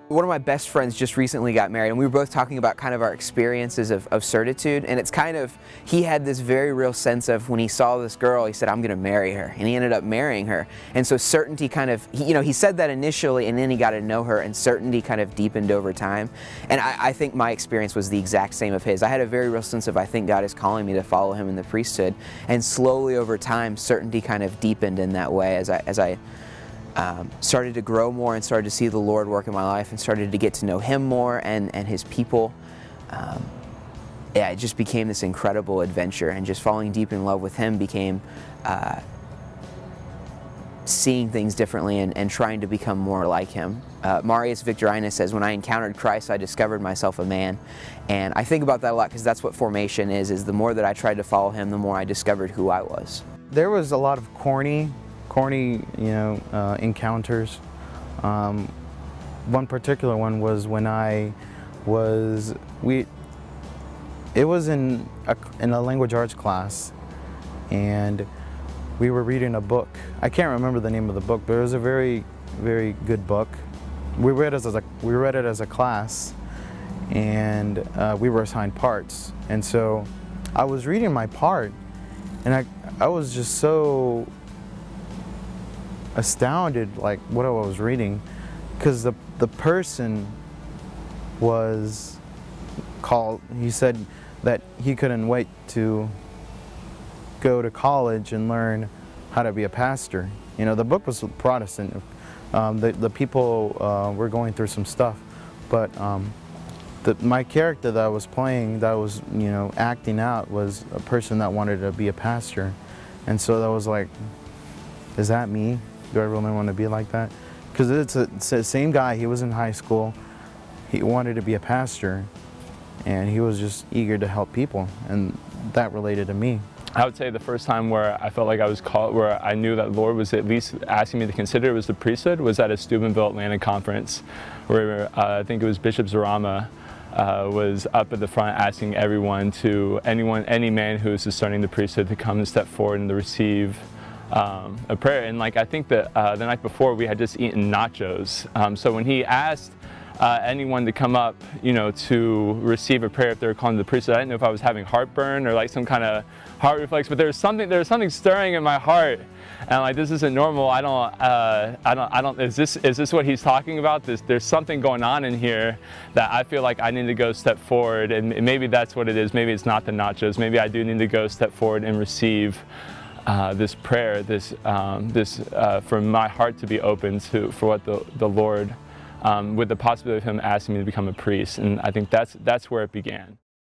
One of my best friends just recently got married, and we were both talking about kind of our experiences of certitude, and it's kind of, he had this very real sense of when he saw this girl, he said, I'm going to marry her, and he ended up marrying her. And so certainty kind of, he said that initially, and then he got to know her, and certainty kind of deepened over time. And I think my experience was the exact same of his. I had a very real sense of, I think God is calling me to follow him in the priesthood, and slowly over time, certainty kind of deepened in that way as I started to grow more and started to see the Lord work in my life and started to get to know him more and his people. Yeah, it just became this incredible adventure, and just falling deep in love with him became seeing things differently and trying to become more like him. Marius Victorinus says, when I encountered Christ, I discovered myself a man. And I think about that a lot because that's what formation is the more that I tried to follow him, the more I discovered who I was. There was a lot of corny, encounters. One particular one was when it was in a language arts class, and we were reading a book. I can't remember the name of the book, but it was a very, very good book. We read it as a class, and we were assigned parts. And so I was reading my part, and I was just so astounded, like what I was reading, because the person was called. He said that he couldn't wait to go to college and learn how to be a pastor. The book was Protestant. The people were going through some stuff, but my character that I was playing, that I was acting out, was a person that wanted to be a pastor. And so that was like, is that me? Do I really want to be like that? Because it's the same guy. He was in high school. He wanted to be a pastor, and he was just eager to help people, and that related to me. I would say the first time where I felt like I was called, where I knew that Lord was at least asking me to consider it was the priesthood, was at a Steubenville Atlanta conference, where I think it was Bishop Zarama was up at the front asking everyone any man who is discerning the priesthood to come and step forward and to receive a prayer. And I think that the night before we had just eaten nachos. So when he asked anyone to come up, to receive a prayer if they were calling the priesthood, I didn't know if I was having heartburn or some kind of heart reflex, but there was something stirring in my heart, and this isn't normal. I don't. Is this what he's talking about? There's something going on in here that I feel like I need to go step forward, and maybe that's what it is. Maybe it's not the nachos. Maybe I do need to go step forward and receive this prayer, for my heart to be open for what the Lord, with the possibility of him asking me to become a priest. And I think that's where it began.